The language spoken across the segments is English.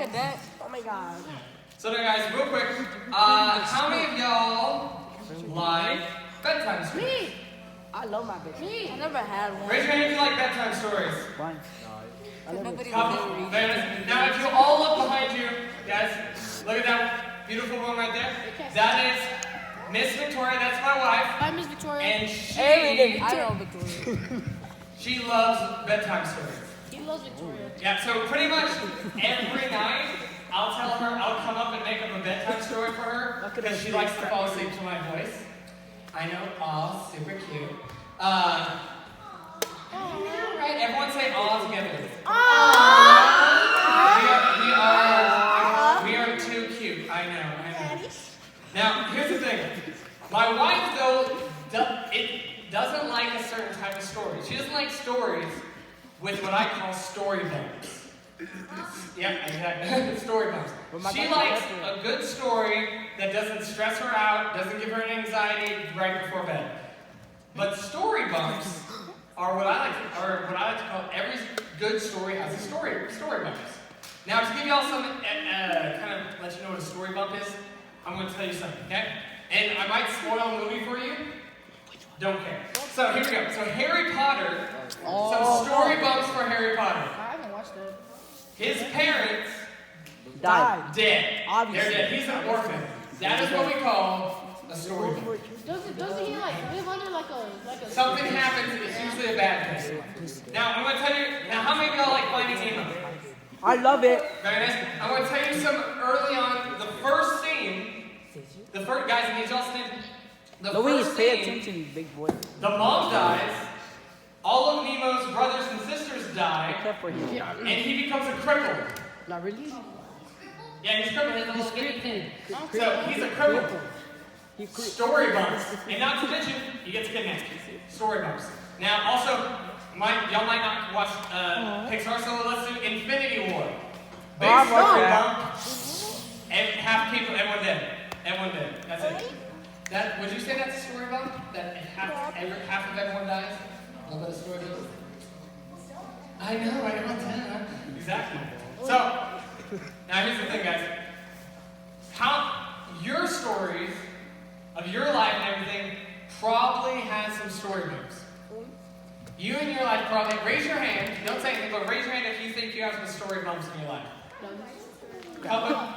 at that. Oh my god. So now guys, real quick, how many of y'all like bedtime stories? Me. I love my bitch. Me. I never had one. Raise your hand if you like bedtime stories. Fine. Nobody Couple. will Now if you all look behind you, guys, look at that beautiful woman right there. That is Miss Victoria, that's my wife. Hi, Miss Victoria. And she, I know Victoria. she loves bedtime stories. He loves Victoria. Yeah, so pretty much every night, I'll tell her, I'll come up and make up a bedtime story for her, because she likes to fall asleep to my voice. I know, aw, super cute. Right, everyone say aw together. We are too cute, I know. Now, here's the thing. My wife, though, doesn't like a certain type of story. She doesn't like stories with what I call story bumps. Yeah, exactly. Story bumps. She likes a good story that doesn't stress her out, doesn't give her an anxiety right before bed. But story bumps are what I like to call every good story has a story bumps. Now, to give y'all some kind of let you know what a story bump is, I'm going to tell you something, okay? And I might spoil a movie for you. Don't care. So here we go. So Harry Potter. Some story bumps for Harry Potter. I haven't watched that. His parents Died. dead. Obviously. They're dead. He's an orphan. That is what we call a story bump. Doesn't he like live under like a Something happens. It's usually a bad thing. Now I'm going to tell you. Now, how many of y'all like Finding Nemo? I love it. Very nice. I'm going to tell you some early on. The first scene. The first guys, I need y'all to stand. The Louise, first pay scene, attention, you big boy. the mom dies. All of Nemo's brothers and sisters die, Except for him. and he becomes a cripple. Not really. Yeah, he's crippled. He's a little skinny kid. He's So he's a cripple. He quit. Story bumps, and not to mention he gets kidnapped. Story bumps. Now, also, y'all might not watch Pixar, so let's do Infinity War. Big I story watched bump. And half people, everyone dead. Everyone dead. That's it. That would you say that's a story bump? That half of everyone dies? A little bit of story bump. I know. Exactly. So now here's the thing, guys. How your stories of your life and everything probably has some story bumps. You in your life probably raise your hand. Don't say anything, but raise your hand if you think you have some story bumps in your life.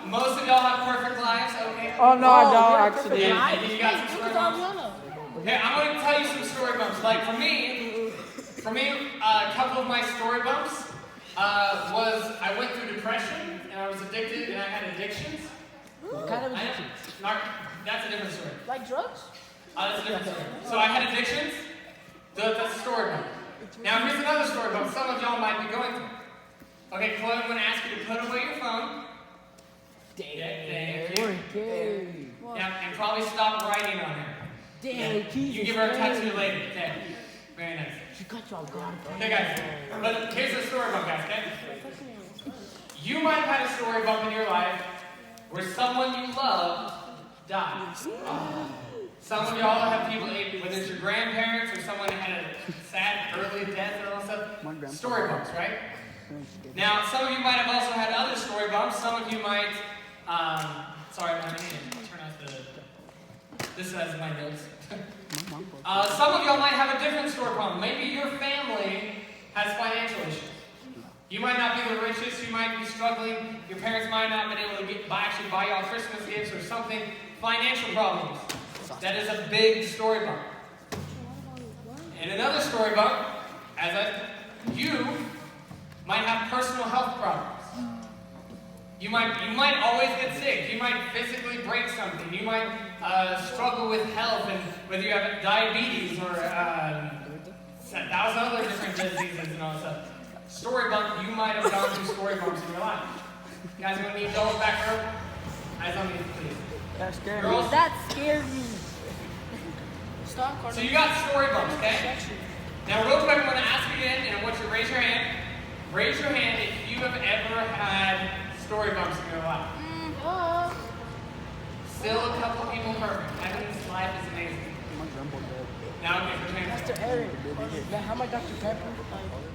Most of y'all have perfect lives, okay? Oh no, I don't actually. And you got some story bumps? Okay, I'm going to tell you some story bumps. Like for me, a couple of my story bumps was I went through depression and I was addicted and I had addictions. What kind of addiction? That's a different story. like drugs. That's a different story. So I had addictions. That's a story bump. Now here's another story bump some of y'all might be going through. Okay, Chloe, I'm going to ask you to put away your phone. Thank you. Yeah, and probably stop writing on her. You give her a tattoo later. Okay. Very nice. She cut you off guard. Okay, guys. But here's the story bump, guys. Okay. You might have had a story bump in your life where someone you love died. Some of y'all have people, whether it's your grandparents or someone that had a sad early death and all that stuff. Story bumps, right? Now, some of you might have also had other story bumps. Some of you might. Sorry, my name. Turn off the. This has my notes. Some of y'all might have a different story problem. Maybe your family has financial issues. You might not be the richest. You might be struggling. Your parents might not have been able to actually buy y'all Christmas gifts or something. Financial problems. That is a big story bump. And another story bump, you might have personal health problems. You might always get sick. You might physically break something. You might struggle with health, and whether you have diabetes or 1,000 other different diseases and all that stuff. Story bump, you might have gone through story bumps in your life. You guys want to need those back here? Eyes on me, please. That scared Girls? me. That scared me. So you got story bumps, okay? Now real quick, I'm going to ask you again, and I want you to raise your hand. Raise your hand if you have ever had story bumps in your life. Still a couple people perfect. Evan's life is amazing. Now I'll get your hand. Mr. Eric. Man, how much Dr. Pepper?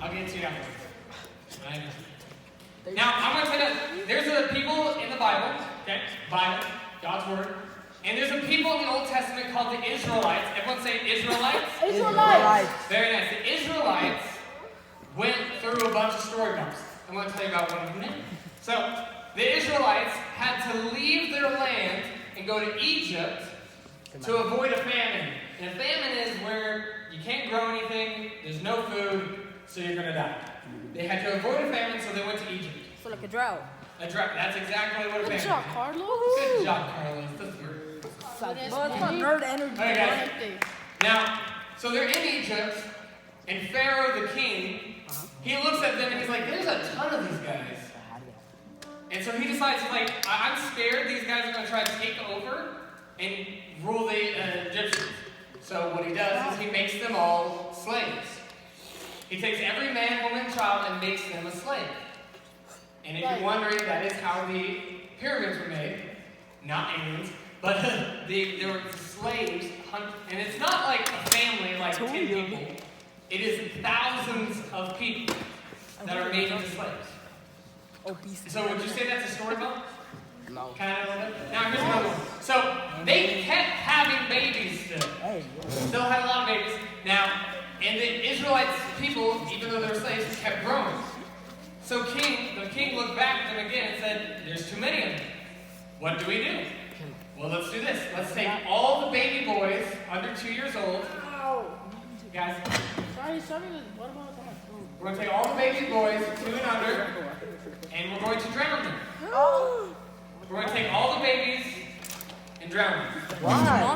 I'll get to you after. Now I'm going to tell you, there's a God's word. And there's a people in the Old Testament called the Israelites. Everyone say Israelites? Israelites. Very nice. The Israelites went through a bunch of story bumps. I'm going to tell you about one of them now. So, the Israelites had to leave their land and go to Egypt to avoid a famine. And a famine is where you can't grow anything, there's no food, so you're going to die. They had to avoid a famine, so they went to Egypt. So like a drought. A drought. That's exactly what a famine Good is. job, Carlos. Good job, Carlos. That's good. Well, it's not nerd energy. Okay, guys. Now, so they're in Egypt, and Pharaoh the king, he looks at them and he's like, there's a ton of these guys. And so he decides, like, I'm scared these guys are going to try to take over and rule the Egyptians. So what he does is he makes them all slaves. He takes every man, woman, child, and makes them a slave. And if you're wondering, that is how the pyramids were made. Not aliens. But they were slaves, and it's not like a family, like 10 people. It is thousands of people that are made into slaves. So would you say that's a story book? No. Kind of a little bit? Now here's another one. So they kept having babies still. Still had a lot of babies. Now, and the Israelites people, even though they were slaves, kept growing. So the king looked back at them again and said, there's too many of them. What do we do? Well, let's do this. Let's take all the baby boys under 2 years old. Guys, Sorry, what about that? we're going to take all the baby boys, 2 and under, and we're going to drown them. We're going to take all the babies and drown them. Why?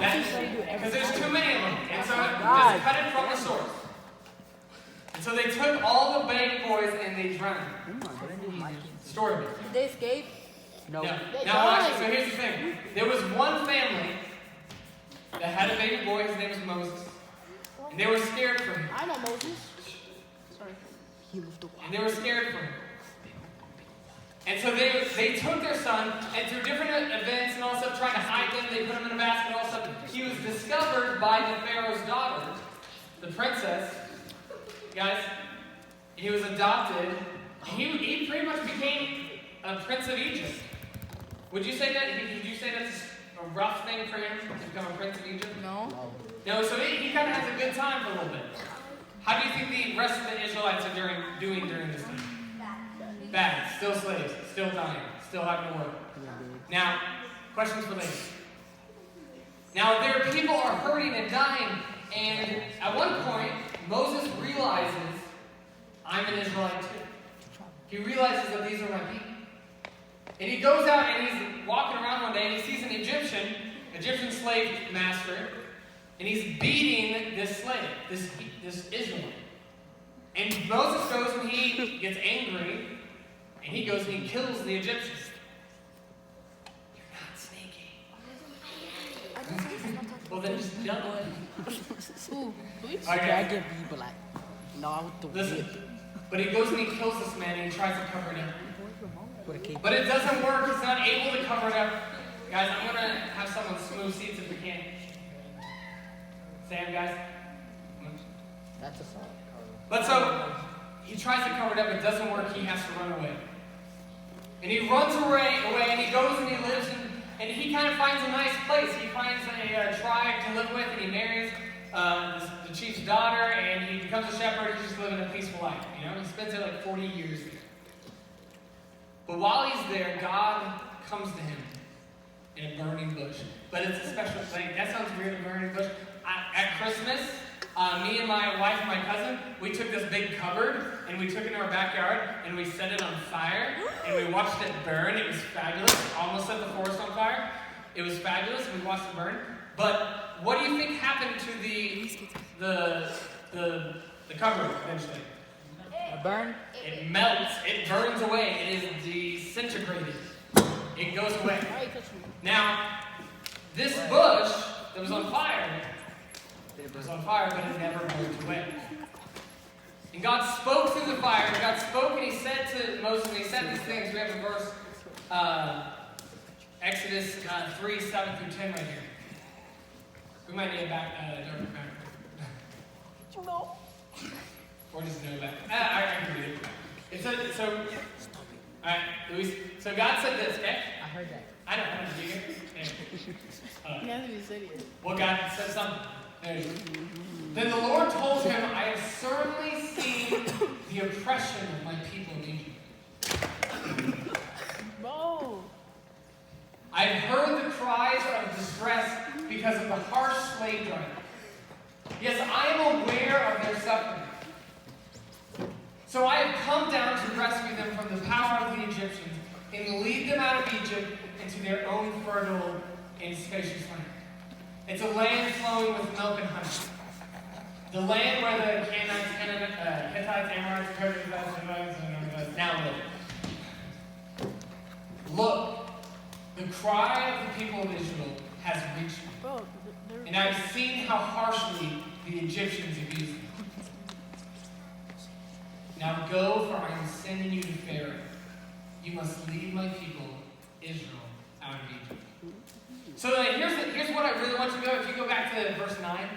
Because there's too many of them. And so just cut it from the source. And so they took all the baby boys and they drowned them. Stored them. Did they escape? No. Now watch, so here's the thing. There was one family that had a baby boy, his name was Moses. And they were scared for him. I know Moses. Sorry. And they were scared for him. And so they took their son, and through different events and all stuff, trying to hide them, they put him in a basket and all stuff. He was discovered by the Pharaoh's daughter, the princess. Guys, he was adopted. He pretty much became a prince of Egypt. Would you say that's a rough thing for him to become a prince of Egypt? No. No, so he kind of has a good time for a little bit. How do you think the rest of the Israelites are doing during this time? Bad. Still slaves. Still dying. Still having to work. Now, questions for later. Now, their people are hurting and dying, and at one point, Moses realizes, I'm an Israelite too. He realizes that these are my people. And he goes out and he's walking around one day and he sees an Egyptian slave master, and he's beating this slave, this Israelite. And Moses goes and he gets angry, and he goes and he kills the Egyptian. You're not sneaky. Well, then just double it. Ooh, please. Okay. I get people like, no, I would do Listen, but he goes and he kills this man and he tries to cover it up. with a cape. But it doesn't work. He's not able to cover it up. Guys, I'm going to have someone smooth seats if we can. Sam, guys. That's a song. But so, he tries to cover it up. It doesn't work. He has to run away. And he runs away and he goes and he lives and he kind of finds a nice place. He finds a tribe to live with, and he marries the chief's daughter, and he becomes a shepherd. He's just living a peaceful life. You know, he spends there like 40 years there. But while he's there, God comes to him in a burning bush. But it's a special thing. That sounds weird, a burning bush. At Christmas, me and my wife and my cousin, we took this big cupboard and we took it in our backyard and we set it on fire and we watched it burn. It was fabulous. Almost set the forest on fire. It was fabulous. We watched it burn. But what do you think happened to the cupboard eventually? A burn? It melts. It burns away. It is disintegrated. It goes away. Now, this bush that was on fire, but it never burned away. And God spoke through the fire. God spoke and he said to Moses, and he said these things. We have a verse, Exodus 3, 7 through 10 right here. We might need a different back. No. Or just no back. I can read it. It says, so, Alright, Luis. So God said this, okay? I heard that. I don't know. Did you hear it? He hasn't even said it. Well, God said something. There you go. Then the Lord told him, I have certainly seen the oppression of my people in Egypt. Bro. I've heard the cries of distress because of the harsh slave driving. Yes, I am aware of their suffering. So I have come down to rescue them from the power of the Egyptians and lead them out of Egypt into their own fertile and spacious land. It's a land flowing with milk and honey. The land where the Canaanites, Hittites, Amorites, Perizzites, now live. Look, the cry of the people of Israel has reached me. Bro, And I've seen how harshly the Egyptians abuse them. Now go, for I am sending you to Pharaoh. You must lead my people, Israel, out of Egypt. So here's what I really want you to go. If you go back to verse 9.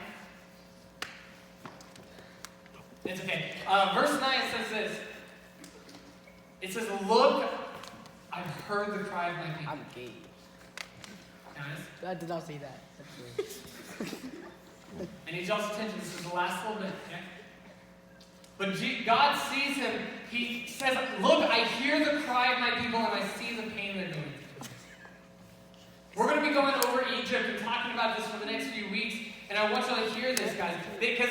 It's okay. Verse 9 says this. It says, look, I've heard the cry of my people. I'm gay. Guys, I did not say that. That's weird. I need y'all's attention. This is the last little bit, okay? But God sees him. He says, look, I hear the cry of my people and I see the pain they're going through. We're going to be going over Egypt and talking about this for the next few weeks. And I want y'all to hear this, guys. Because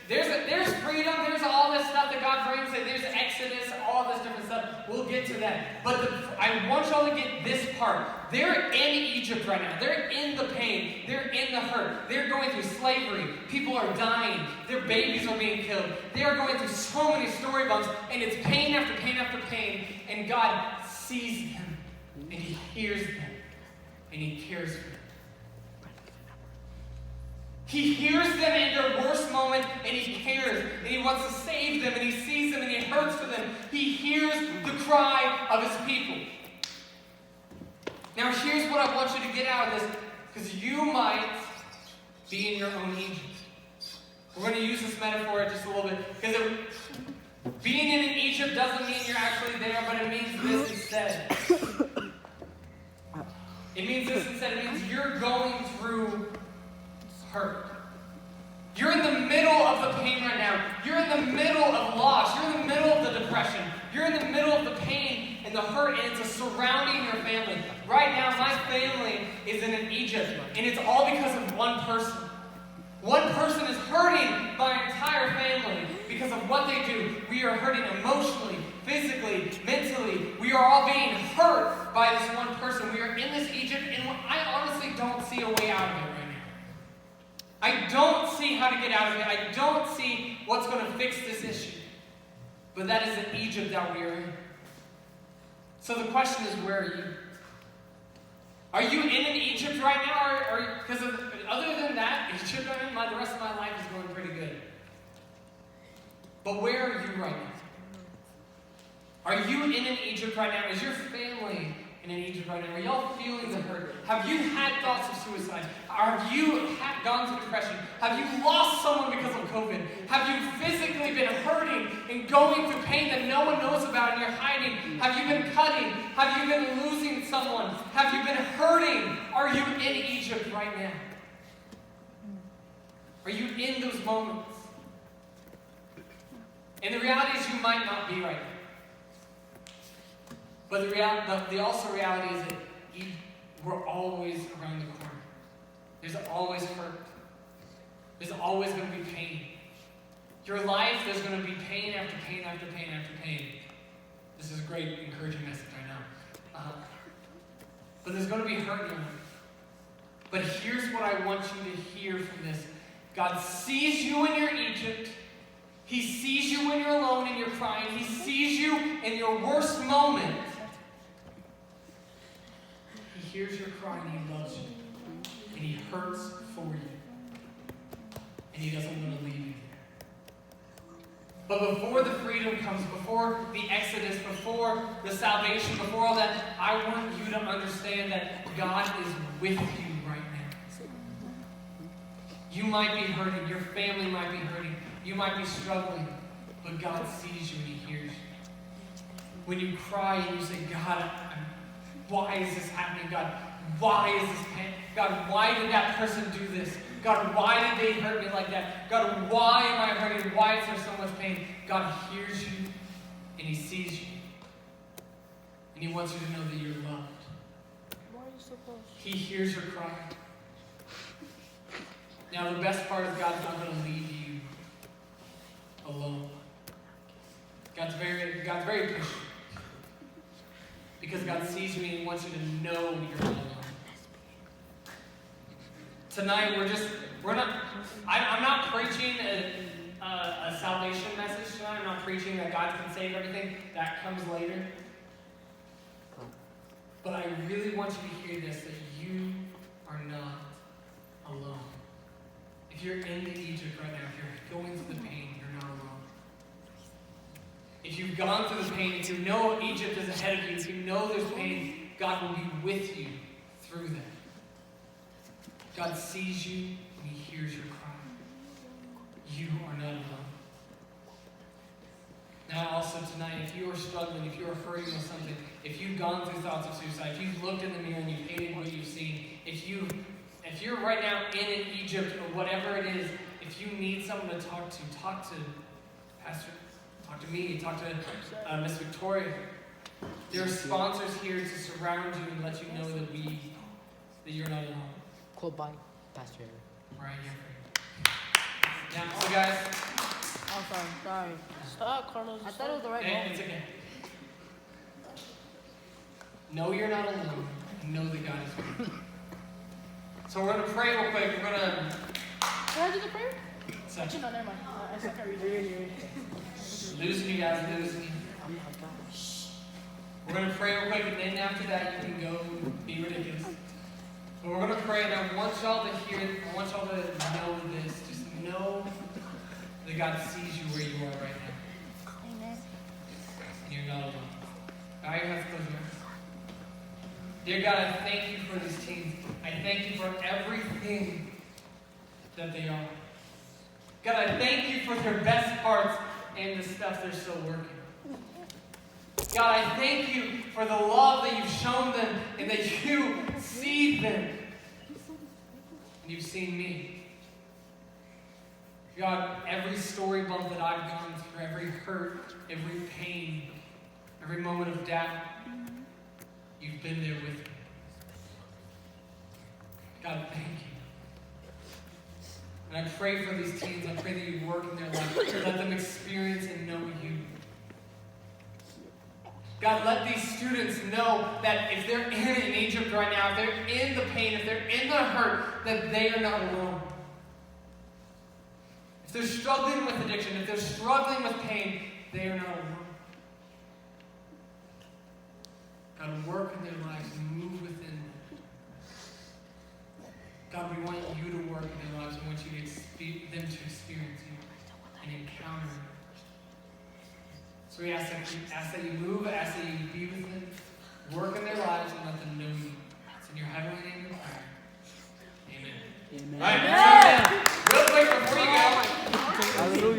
there's freedom. There's all this stuff that God brings. There's Exodus, all this different stuff. We'll get to that. But I want y'all to get this part. They're in Egypt right now. They're in the pain. They're in the hurt. They're going through slavery. People are dying. Their babies are being killed. They are going through so many story bumps. And it's pain after pain after pain. And God sees them. And He hears them. And He cares for them. He hears them in their worst moment, and He cares, and He wants to save them, and He sees them, and He hurts for them. He hears the cry of His people. Now, here's what I want you to get out of this, because you might be in your own Egypt. We're going to use this metaphor just a little bit, because being in an Egypt doesn't mean you're actually there, but it means this instead. It means this instead. It means you're going through hurt. You're in the middle of the pain right now. You're in the middle of loss. You're in the middle of the depression. You're in the middle of the pain and the hurt, and it's surrounding your family. Right now, my family is in Egypt, and it's all because of one person. One person is hurting my entire family because of what they do. We are hurting emotionally, physically, mentally. We are all being hurt by this one person. We are in this Egypt, and I honestly don't see a way out of it right now. I don't see how to get out of it. I don't see what's going to fix this issue. But that is an Egypt that we are in. So the question is, where are you? Are you in an Egypt right now? Because other than that, Egypt I'm in, the rest of my life is going pretty good. But where are you right now? Are you in an Egypt right now? Is your family in an Egypt right now? Are y'all feeling the hurt? Have you had thoughts of suicide? Have you gone through depression? Have you lost someone because of COVID? Have you physically been hurting and going through pain that no one knows about and you're hiding? Have you been cutting? Have you been losing someone? Have you been hurting? Are you in Egypt right now? Are you in those moments? And the reality is you might not be right now. But the reality is that we're always around the corner. There's always hurt. There's always going to be pain. Your life, there's going to be pain after pain after pain after pain. This is a great encouraging message, I know. But there's going to be hurt in your life. But here's what I want you to hear from this. God sees you in your Egypt. He sees you when you're alone and you're crying. He sees you in your worst moment. He hears your cry and He loves you. And He hurts for you. And He doesn't want to leave you there. But before the freedom comes, before the Exodus, before the salvation, before all that, I want you to understand that God is with you right now. You might be hurting. Your family might be hurting. You might be struggling. But God sees you and He hears you. When you cry and you say, God, why is this happening? God, why is this pain? God, why did that person do this? God, why did they hurt me like that? God, why am I hurting? Why is there so much pain? God hears you and He sees you. And He wants you to know that you're loved. Why are you so close? He hears your cry. Now the best part is God's not going to leave you alone. God's very patient. Because God sees you and He wants you to know you're not alone. Tonight I'm not preaching a salvation message tonight. I'm not preaching that God can save everything. That comes later. But I really want you to hear this, that you are not alone. If you're in Egypt right now, if you're going through the pain, you're not alone. If you've gone through the pain, if you know Egypt is ahead of you, if you know there's pain, God will be with you through that. God sees you and He hears your cry. You are not alone. Now also tonight, if you are struggling, if you are hurting with something, if you've gone through thoughts of suicide, if you've looked in the mirror and you've hated what you've seen, if you're right now in Egypt or whatever it is, if you need someone to talk to Pastor, talk to me, talk to Miss Victoria. There are sponsors here to surround you and let you know that you're not alone. Quote by Pastor. Right here. Now, so guys, Oh, sorry. Stop, Carlos. I thought it was the right one. it's okay. Know you're not alone. And know that God is with you. So we're going to pray real quick. We're going to... Can I do the prayer? So, Actually, no, never mind. I can't read it. loosen you guys, loosen you. We're going to pray real quick, and then after that you can go be ridiculous. But we're going to pray, and I want y'all to hear it. I want y'all to know this. Just know that God sees you where you are right now. Amen. And you're not alone. Bow your heads, close your eyes. Dear God, I thank you for these teens. I thank you for everything that they are. God, I thank you for their best parts and the stuff they're still working. God, I thank you for the love that you've shown them and that you see them. And you've seen me. God, every story bump that I've gone through, every hurt, every pain, every moment of doubt, you've been there with me. God, thank you. And I pray for these teens. I pray that you work in their life. Let them experience and know you. God, let these students know that if they're in Egypt right now, if they're in the pain, if they're in the hurt, that they are not alone. If they're struggling with addiction, if they're struggling with pain, they are not alone. God, work in their lives and move within them. God, we want you to work in their lives. We want them to experience you and encounter you. So we ask that you move, ask that you be with